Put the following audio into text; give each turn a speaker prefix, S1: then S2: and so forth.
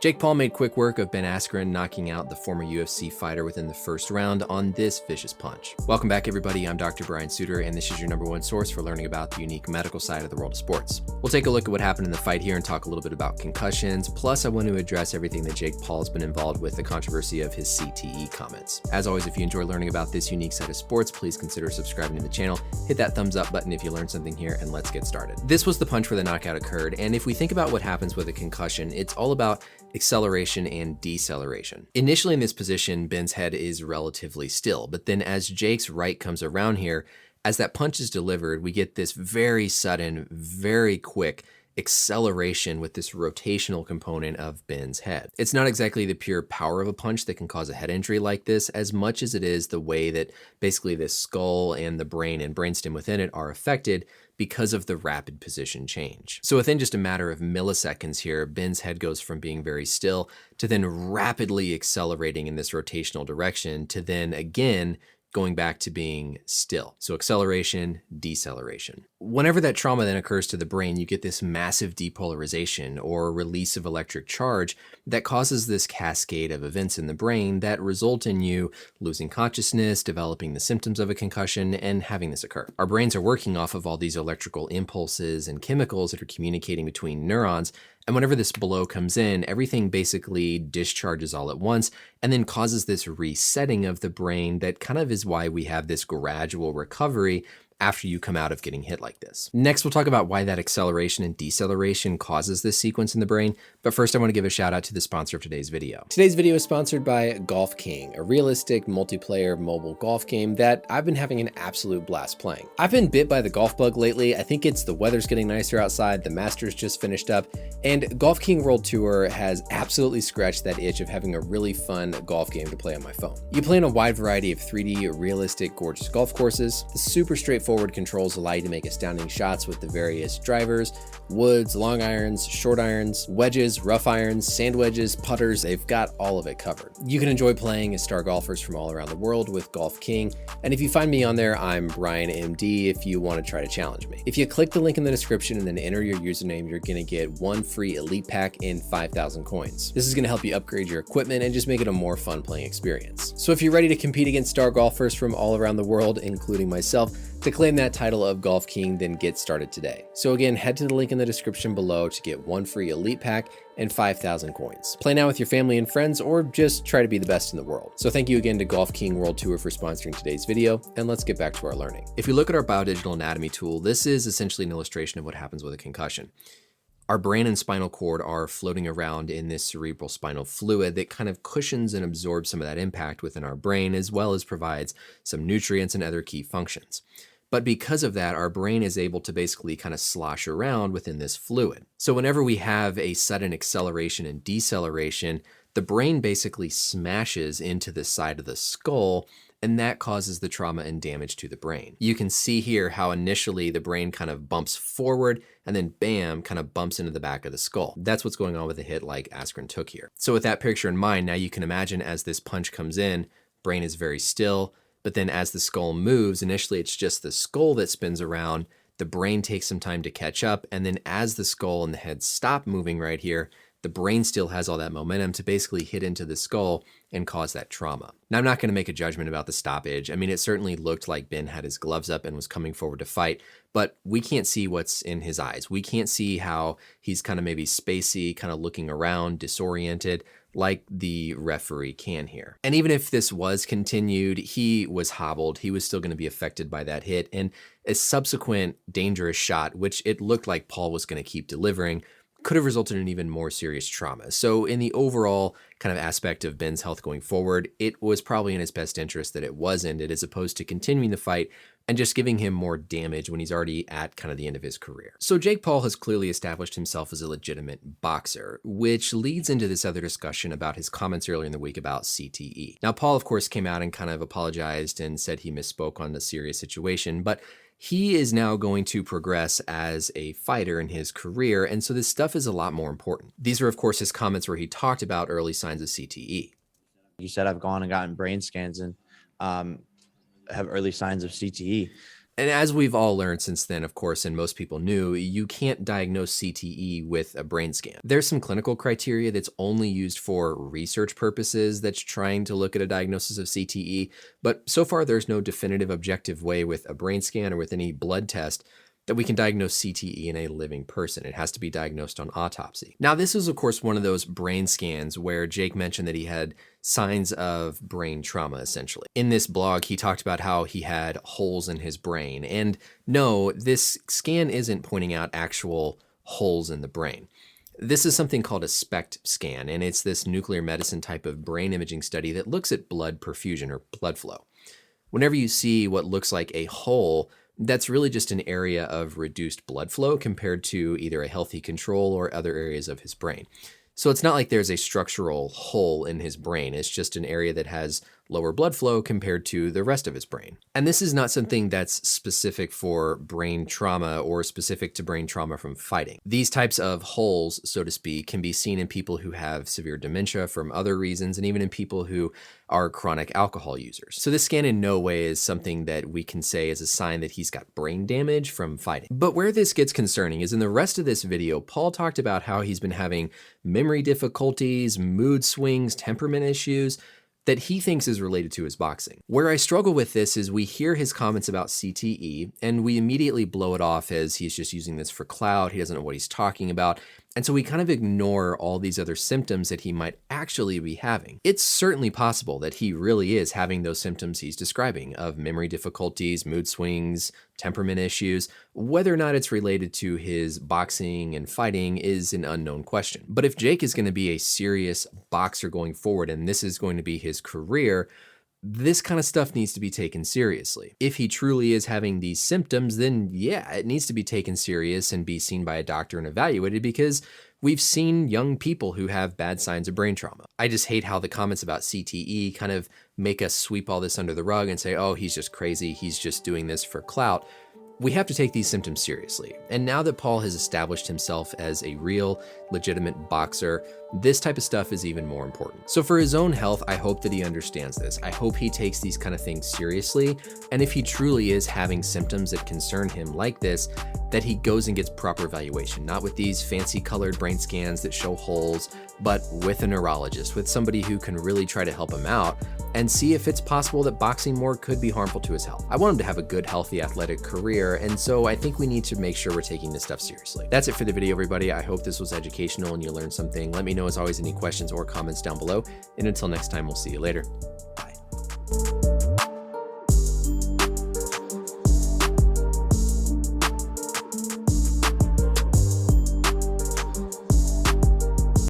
S1: Jake Paul made quick work of Ben Askren, knocking out the former UFC fighter within the first round on this vicious punch. Welcome back, everybody. I'm Dr. Brian Sutterer, and this is your #1 source for learning about the unique medical side of the world of sports. We'll take a look at what happened in the fight here and talk a little bit about concussions. Plus, I want to address everything that Jake Paul has been involved with, the controversy of his CTE comments. As always, if you enjoy learning about this unique side of sports, please consider subscribing to the channel. Hit that thumbs up button if you learned something here, and let's get started. This was the punch where the knockout occurred, and if we think about what happens with a concussion, it's all about acceleration and deceleration. Initially in this position, Ben's head is relatively still, but then as Jake's right comes around here, as that punch is delivered, we get this very sudden, very quick acceleration with this rotational component of Ben's head. It's not exactly the pure power of a punch that can cause a head injury like this, as much as it is the way that basically the skull and the brain and brainstem within it are affected because of the rapid position change. So within just a matter of milliseconds here, Ben's head goes from being very still to then rapidly accelerating in this rotational direction to then again going back to being still. So acceleration, deceleration. Whenever that trauma then occurs to the brain, you get this massive depolarization or release of electric charge that causes this cascade of events in the brain that result in you losing consciousness, developing the symptoms of a concussion, and having this occur. Our brains are working off of all these electrical impulses and chemicals that are communicating between neurons. And whenever this blow comes in, everything basically discharges all at once and then causes this resetting of the brain that kind of is why we have this gradual recovery after you come out of getting hit like this. Next, we'll talk about why that acceleration and deceleration causes this sequence in the brain. But first, I want to give a shout out to the sponsor of today's video. Today's video is sponsored by Golf King, a realistic multiplayer mobile golf game that I've been having an absolute blast playing. I've been bit by the golf bug lately. I think it's the weather's getting nicer outside, the Masters just finished up, and Golf King World Tour has absolutely scratched that itch of having a really fun golf game to play on my phone. You play on a wide variety of 3D, realistic, gorgeous golf courses. The super straightforward controls allow you to make astounding shots with the various drivers, woods, long irons, short irons, wedges, rough irons, sand wedges, putters. They've got all of it covered. You can enjoy playing as star golfers from all around the world with Golf King. And if you find me on there, I'm Brian MD if you want to try to challenge me. If you click the link in the description and then enter your username, you're going to get 1 free elite pack and 5,000 coins. This is going to help you upgrade your equipment and just make it a more fun playing experience. So if you're ready to compete against star golfers from all around the world, including myself, to claim that title of Golf King, then get started today. So again, head to the link in the description below to get 1 free elite pack and 5,000 coins. Play now with your family and friends, or just try to be the best in the world. So thank you again to Golf King World Tour for sponsoring today's video, and let's get back to our learning. If we look at our biodigital anatomy tool, this is essentially an illustration of what happens with a concussion. Our brain and spinal cord are floating around in this cerebral spinal fluid that kind of cushions and absorbs some of that impact within our brain, as well as provides some nutrients and other key functions. But because of that, our brain is able to basically kind of slosh around within this fluid. So whenever we have a sudden acceleration and deceleration, the brain basically smashes into the side of the skull, and that causes the trauma and damage to the brain. You can see here how initially the brain kind of bumps forward and then bam, kind of bumps into the back of the skull. That's what's going on with a hit like Askren took here. So with that picture in mind, now you can imagine as this punch comes in, brain is very still, but then as the skull moves, initially it's just the skull that spins around, the brain takes some time to catch up, and then as the skull and the head stop moving right here, the brain still has all that momentum to basically hit into the skull and cause that trauma. Now, I'm not going to make a judgment about the stoppage. I mean, it certainly looked like Ben had his gloves up and was coming forward to fight, but we can't see what's in his eyes. We can't see how he's kind of maybe spacey, kind of looking around, disoriented, like the referee can here. And even if this was continued, he was hobbled. He was still going to be affected by that hit, and a subsequent dangerous shot, which it looked like Paul was going to keep delivering, could have resulted in even more serious trauma. So in the overall kind of aspect of Ben's health going forward, it was probably in his best interest that it was ended, as opposed to continuing the fight and just giving him more damage when he's already at kind of the end of his career. So Jake Paul has clearly established himself as a legitimate boxer, which leads into this other discussion about his comments earlier in the week about CTE. Now, Paul, of course, came out and kind of apologized and said he misspoke on the serious situation, but he is now going to progress as a fighter in his career, and so this stuff is a lot more important. These are, of course, his comments where he talked about early signs of CTE.
S2: You said I've gone and gotten brain scans and have early signs of CTE.
S1: And as we've all learned since then, of course, and most people knew, you can't diagnose CTE with a brain scan. There's some clinical criteria that's only used for research purposes that's trying to look at a diagnosis of CTE, but so far there's no definitive objective way with a brain scan or with any blood test that we can diagnose CTE in a living person. It has to be diagnosed on autopsy. Now, this is, of course, one of those brain scans where Jake mentioned that he had signs of brain trauma, essentially. In this blog, he talked about how he had holes in his brain. And no, this scan isn't pointing out actual holes in the brain. This is something called a SPECT scan, and it's this nuclear medicine type of brain imaging study that looks at blood perfusion or blood flow. Whenever you see what looks like a hole, that's really just an area of reduced blood flow compared to either a healthy control or other areas of his brain. So it's not like there's a structural hole in his brain. It's just an area that has lower blood flow compared to the rest of his brain. And this is not something that's specific for brain trauma or specific to brain trauma from fighting. These types of holes, so to speak, can be seen in people who have severe dementia from other reasons, and even in people who are chronic alcohol users. So this scan in no way is something that we can say is a sign that he's got brain damage from fighting. But where this gets concerning is in the rest of this video, Paul talked about how he's been having memory difficulties, mood swings, temperament issues, that he thinks is related to his boxing. Where I struggle with this is we hear his comments about CTE and we immediately blow it off as he's just using this for clout, he doesn't know what he's talking about, and so we kind of ignore all these other symptoms that he might actually be having. It's certainly possible that he really is having those symptoms he's describing of memory difficulties, mood swings, temperament issues. Whether or not it's related to his boxing and fighting is an unknown question. But if Jake is going to be a serious boxer going forward and this is going to be his career, this kind of stuff needs to be taken seriously. If he truly is having these symptoms, then yeah, it needs to be taken serious and be seen by a doctor and evaluated, because we've seen young people who have bad signs of brain trauma. I just hate how the comments about CTE kind of make us sweep all this under the rug and say, oh, he's just crazy, he's just doing this for clout. We have to take these symptoms seriously. And now that Paul has established himself as a real, legitimate boxer, this type of stuff is even more important. So for his own health, I hope that he understands this. I hope he takes these kind of things seriously. And if he truly is having symptoms that concern him like this, that he goes and gets proper evaluation, not with these fancy colored brain scans that show holes, but with a neurologist, with somebody who can really try to help him out and see if it's possible that boxing more could be harmful to his health. I want him to have a good, healthy, athletic career, and so I think we need to make sure we're taking this stuff seriously. That's it for the video, everybody. I hope this was educational and you learned something. Let me know, as always, any questions or comments down below, and until next time, we'll see you later. Bye.